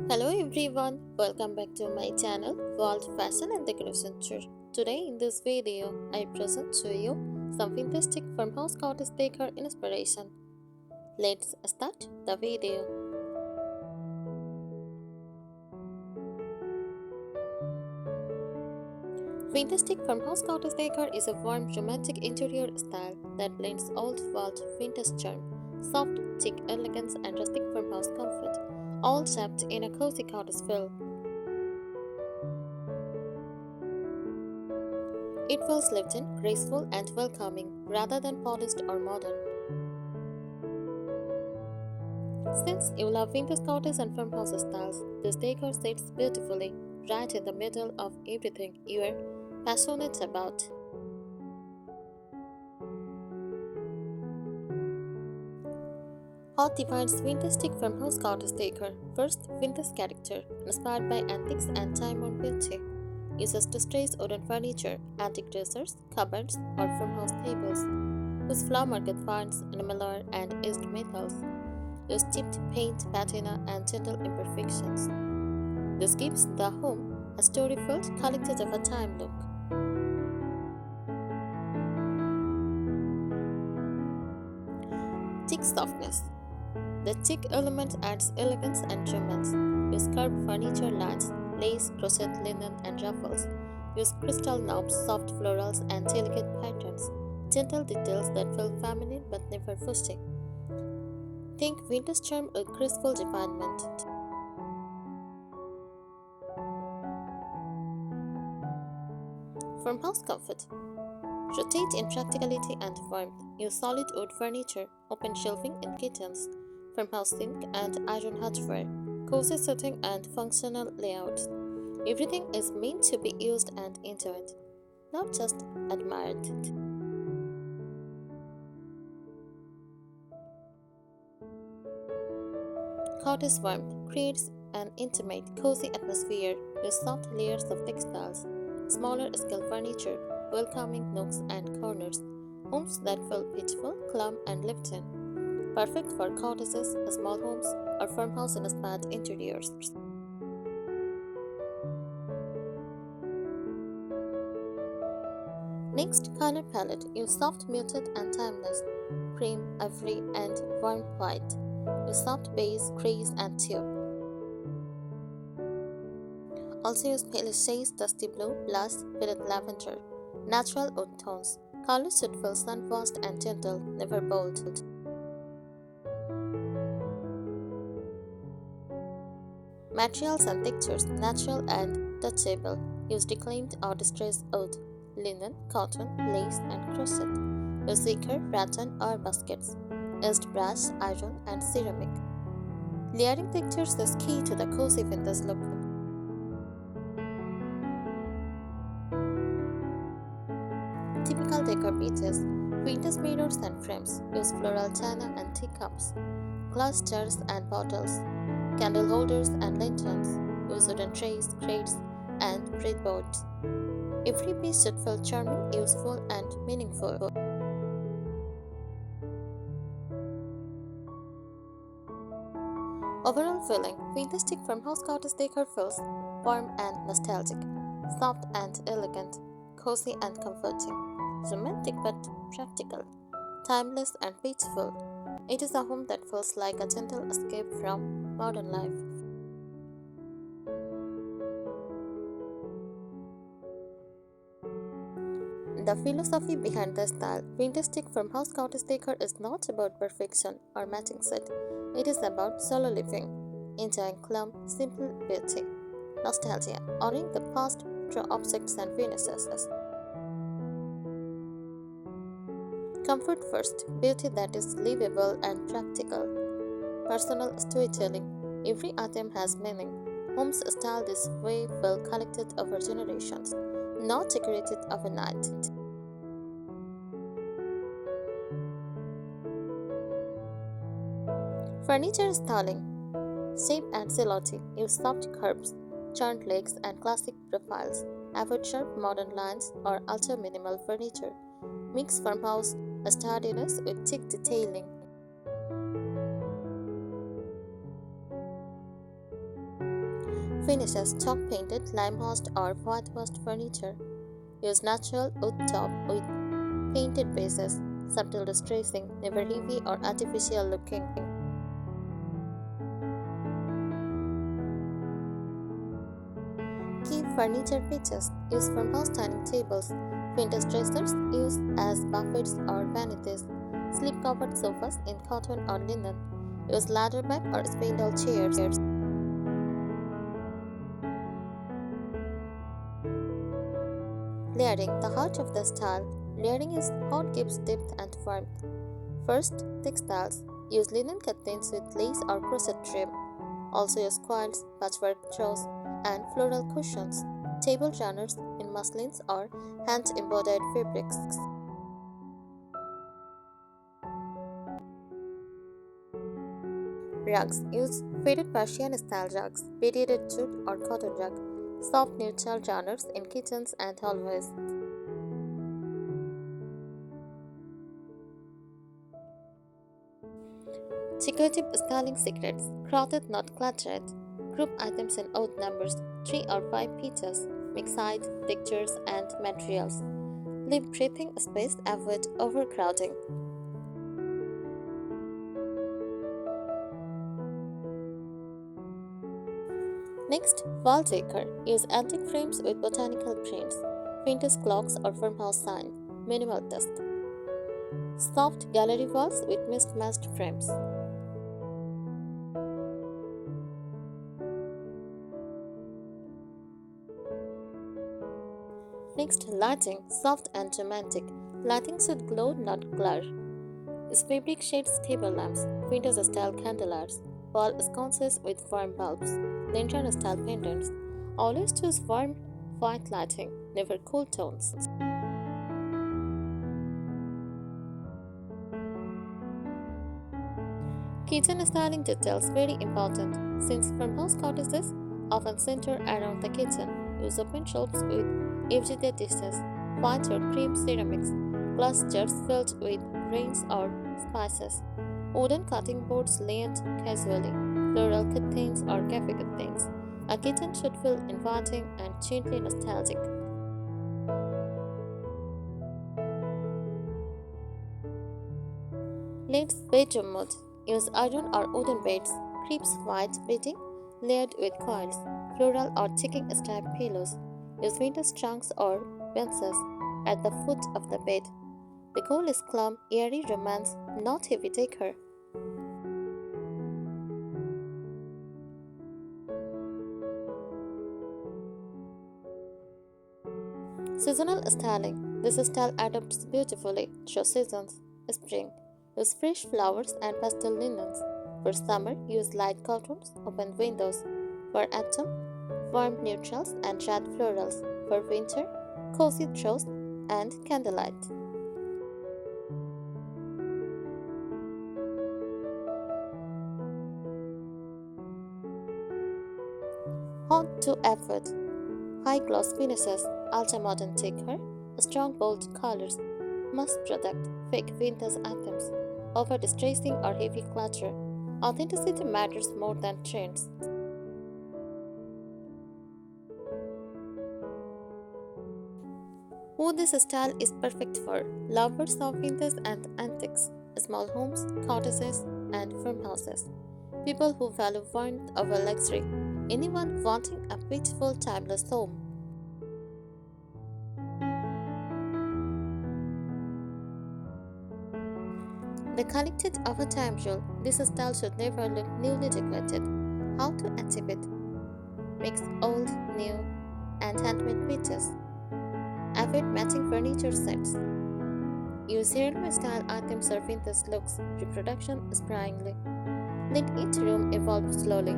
Hello everyone, welcome back to my channel World Fashion and Decoration Tour. Today in this video, I present to you some fantastic farmhouse cottage decor inspiration. Let's start the video. Fantastic farmhouse cottage decor is a warm romantic interior style that blends old world vintage charm, soft chic elegance and rustic farmhouse comfort, all wrapped in a cozy cottage feel. It feels lived in, graceful, and welcoming rather than polished or modern. Since you love vintage cottage and farmhouse styles, this decor sits beautifully right in the middle of everything you are passionate about. What defines fantastic farmhouse cottage decor? First, vintage character, inspired by antiques and time-worn beauty. Uses distressed wooden furniture, antique dressers, cupboards, or farmhouse tables. Use flower market ferns, enamel and aged metals. Use chipped paint, patina, and gentle imperfections. This gives the home a story-filled, collected of a time look. Chic softness. The chic element adds elegance and romance. Use curved furniture lines, lace, crochet, linen, and ruffles. Use crystal knobs, soft florals, and delicate patterns. Gentle details that feel feminine but never pushy. Think vintage charm with graceful refinement. Farmhouse comfort. Rotate in practicality and warmth. Use solid wood furniture, open shelving in kitchens, farmhouse sink and iron hardware, cozy setting and functional layouts. Everything is meant to be used and enjoyed, not just admired. Cottage warmth creates an intimate, cozy atmosphere with soft layers of textiles, smaller scale furniture, welcoming nooks and corners, homes that feel peaceful, calm, and lived in. Perfect for cottages, small homes, or farmhouse-inspired interiors. Next, color palette. Use soft, muted, and timeless. Cream, ivory, and warm white. Use soft beige, greys, and taupe. Also use pale shades, dusty blue, blush, vivid lavender. Natural wood tones. Colors should feel sun-washed and gentle, never bold. Materials and textures, natural and touchable. Use reclaimed or distressed wood, linen, cotton, lace, and crochet. Use wicker, rattan, or baskets. Used brass, iron, and ceramic. Layering textures is key to the cozy vintage look. Typical decor pieces, vintage mirrors and frames. Use floral china and teacups, glass jars and bottles, candle holders and lanterns. Use wooden trays, crates, and breadboards. Every piece should feel charming, useful, and meaningful. Overall feeling, fantastic farmhouse cottage decor feels warm and nostalgic, soft and elegant, cozy and comforting, romantic but practical, timeless and peaceful. It is a home that feels like a gentle escape from modern life. The philosophy behind the style, fantastic farmhouse cottage decor is not about perfection or matching set. It is about solo living, enjoying calm, simple beauty, nostalgia, honoring the past through objects and finishes. Comfort first, beauty that is livable and practical. Personal storytelling, every item has meaning. Homes styled this way feel collected over generations, not decorated overnight. Furniture styling, shape and silhouette. Use soft curves, turned legs, and classic profiles. Avoid sharp modern lines or ultra minimal furniture. Mix farmhouse sturdiness with chic detailing. Finishes: chalk painted, lime washed or whitewashed furniture. Use natural wood top with painted bases. Subtle distressing, never heavy or artificial looking. Key furniture features: use farmhouse dining tables. Vintage dressers used as buffets or vanities. Slip covered sofas in cotton or linen. Use ladderback or spindle chairs. Layering: the heart of the style. Layering is what gives depth and warmth. First, textiles. Use linen curtains with lace or crochet trim. Also use quilts, patchwork throws, and floral cushions. Table runners in muslins or hand-embroidered fabrics. Rugs. Use faded Persian style rugs, beaded jute or cotton rug. Soft neutral runners in kitchens and hallways. Decorative styling secrets: crowded, not cluttered. Group items in odd numbers, 3 or 5 pieces. Mix height, textures, and materials. Leave breathing space, avoid overcrowding. Next, wall decor. Use antique frames with botanical prints, vintage clocks or farmhouse signs. Minimal desk. Soft gallery walls with mismatched frames. Next, lighting. Soft and romantic. Lighting should glow, not glare. Use fabric shades table lamps, vintage style candeliers, wall sconces with warm bulbs, lantern style pendants. Always choose warm white lighting, never cool tones. Kitchen styling details very important since farmhouse cottages often center around the kitchen. Use open shelves with everyday dishes, white or cream ceramics, glass jars filled with grains or spices, wooden cutting boards laid casually, floral curtains or cafe curtains. A kitchen should feel inviting and gently nostalgic. Next, bedroom mode. Use iron or wooden beds, crepes white bedding layered with coils, floral or ticking stripe pillows. Use vintage trunks or benches at the foot of the bed. The goal is calm, airy romance, not heavy decor. Seasonal styling. This style adapts beautifully through seasons. Spring. Use fresh flowers and pastel linens. For summer, use light cottons, open windows. For autumn, warm neutrals and red florals. For winter, cozy throws and candlelight. Hot to effort. High gloss finishes, ultra modern decor, strong bold colors, mass product, fake vintage items, over distressing or heavy clutter. Authenticity matters more than trends. Who this style is perfect for: lovers of vintage and antiques, small homes, cottages, and farmhouses, people who value warmth over luxury, anyone wanting a peaceful, timeless home. The collected over time rule: this style should never look newly decorated. How to achieve it? Mix old, new, and handmade pieces. Avoid matching furniture sets. Use heirloom style items or vintage looks, reproduction sparingly. Let each room evolve slowly.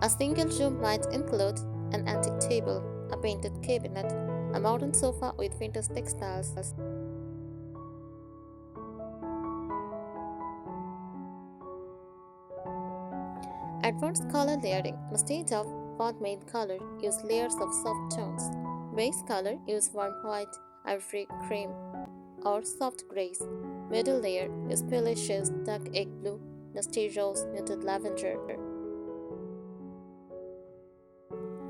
A single room might include an antique table, a painted cabinet, a modern sofa with vintage textiles. Advanced color layering. Instead of Handmade color, use layers of soft tones. Base color, use warm white, ivory, cream, or soft grays. Middle layer, use pale shades, dark egg blue, dusty rose, muted lavender.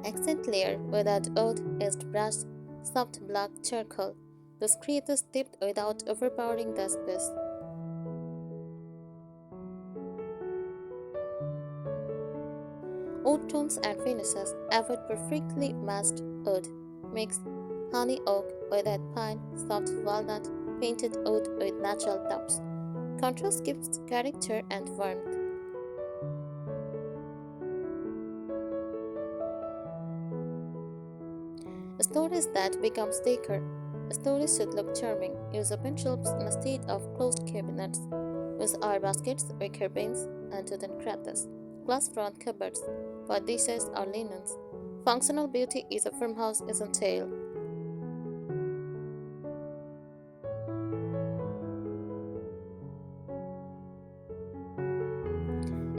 Accent layer without oud-edged brush, soft black charcoal. This creates depth without overpowering the space. Oud tones and finishes. Avoid perfectly matched oud. Mix honey oak with pine, soft walnut, painted oud with natural tops. Contrast gives character and warmth. Storage that becomes decor. Storage should look charming. Use open shelves instead of closed cabinets. Use our baskets, wicker bins, and wooden crates. Glass front cupboards for dishes or linens. Functional beauty is a farmhouse essential.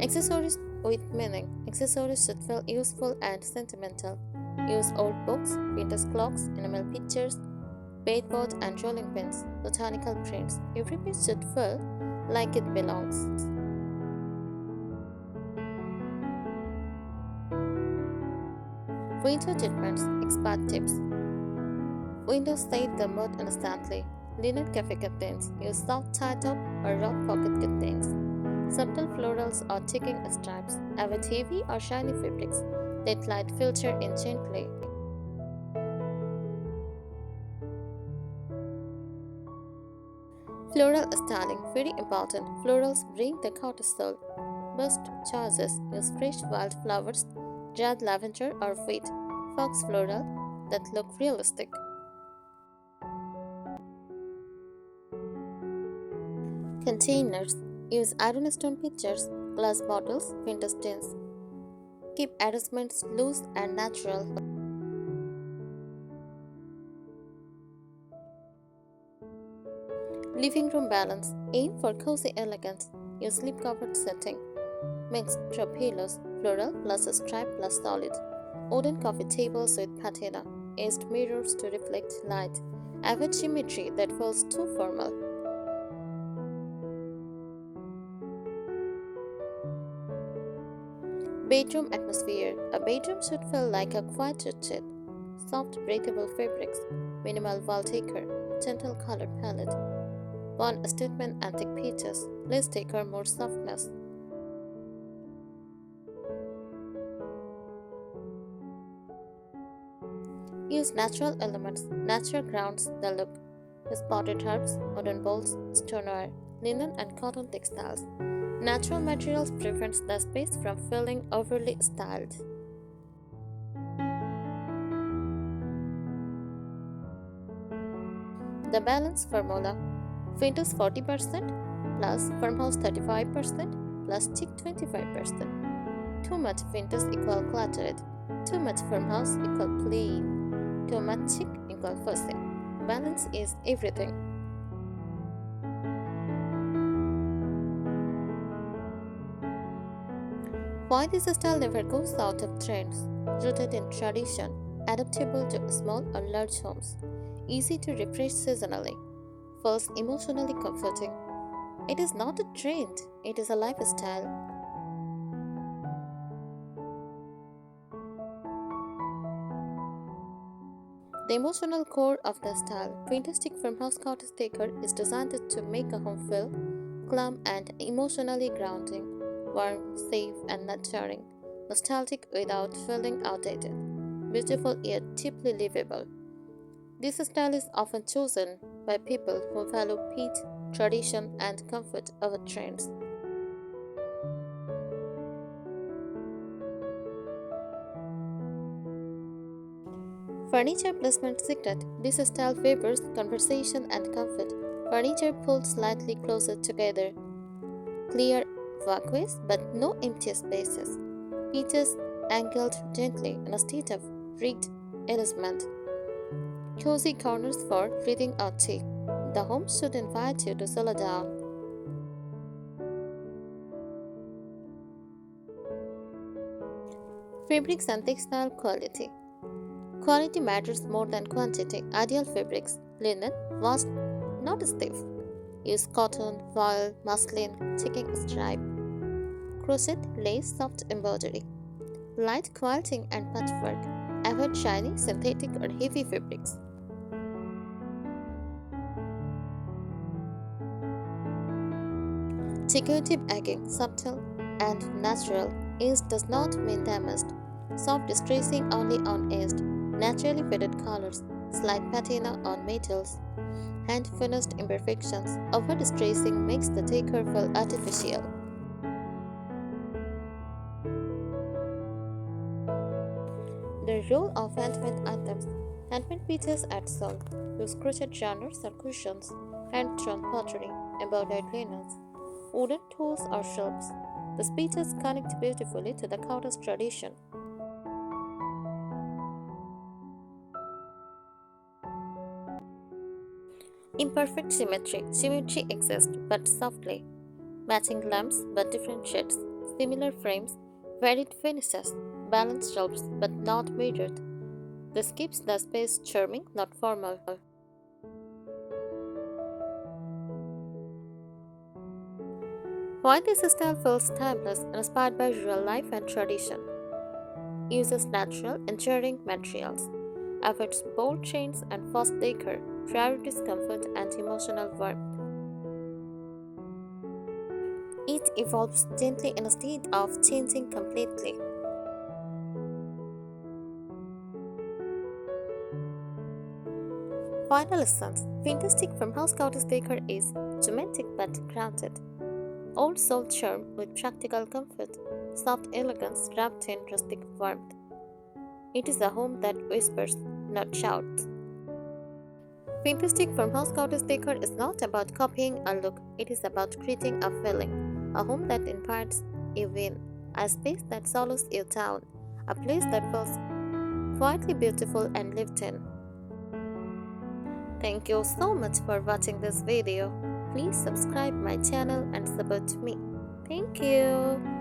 Accessories with meaning. Accessories should feel useful and sentimental. Use old books, vintage clocks, enamel pictures, bedboard and rolling pins, botanical prints. Every piece should feel like it belongs. Window treatments, expert tips. Windows save the mood instantly. Linen cafe curtains. Use soft tie-up or round pocket curtains. Subtle florals or ticking stripes. Avoid heavy or shiny fabrics. Let light filter in gently. Floral styling, very important. Florals bring the cottage soul. Best choices: use fresh wildflowers, dried lavender or wheat, fox floral that look realistic. Containers, use iron stone pitchers, glass bottles, vintage tins. Keep arrangements loose and natural. Living room balance, aim for cozy elegance. Use slip-covered setting. Mix throw pillows, floral plus stripe plus solid. Wooden coffee tables with patina. Edged mirrors to reflect light. Avoid symmetry that feels too formal. Bedroom atmosphere. A bedroom should feel like a quiet retreat. Soft, breathable fabrics. Minimal wall decor. Gentle color palette. One statement antique pieces. Less decor, more softness. Use natural elements, natural grounds the look. Use potted herbs, wooden bowls, stoneware, linen and cotton textiles. Natural materials prevents the space from feeling overly styled. The balance formula: Windows 40% plus farmhouse 35% plus chic 25%. Too much Windows equal cluttered. Too much farmhouse equal plain. Too much chic equal fussy. Balance is everything. Why this style never goes out of trends? Rooted in tradition, adaptable to small or large homes, easy to refresh seasonally, feels emotionally comforting. It is not a trend, it is a lifestyle. The emotional core of the style, fantastic farmhouse cottage decor, is designed to make a home feel calm and emotionally grounding, warm, safe, and nurturing, nostalgic without feeling outdated, beautiful yet deeply livable. This style is often chosen by people who value peace, tradition, and comfort over trends. Furniture placement secret: this style favors conversation and comfort. Furniture pulled slightly closer together, clear walkways but no empty spaces. Features angled gently instead of rigged arrangement. Cozy corners for reading or tea. The home should invite you to slow down. Fabrics and textile quality. Quality matters more than quantity. Ideal fabrics: linen, washed, not stiff. Use cotton, voile, muslin, checking stripe, crochet, lace, soft embroidery. Light quilting and patchwork. Avoid shiny, synthetic, or heavy fabrics. Decorative egging, subtle and natural. Aged does not mean damaged. Soft distressing only on aged. Naturally faded colors. Slight patina on metals. Hand finished imperfections. Over distressing makes the decor feel artificial. The role of handmade items. Handmade pieces add soul. Use crochet genres or cushions, hand-drawn pottery, embroidered linens, wooden tools or shelves. These pieces connect beautifully to the cottage tradition. Imperfect symmetry. Symmetry exists, but softly. Matching lamps, but different shades. Similar frames, varied finishes. Balanced shelves, but not mirrored. This keeps the space charming, not formal. Why this style feels timeless, inspired by real life and tradition. Uses natural, enduring materials. Avoids bold chains and fast decor. Priorities comfort and emotional warmth. It evolves gently instead of changing completely. Final essence. Fantastic farmhouse cottage decor is dramatic but grounded. Old soul charm with practical comfort. Soft elegance wrapped in rustic warmth. It is a home that whispers, not shouts. Fantastic farmhouse cottage decor is not about copying a look, it is about creating a feeling. A home that imparts you in, a space that slows you down, a place that feels quietly beautiful and lived in. Thank you so much for watching this video. Please subscribe my channel and support me. Thank you.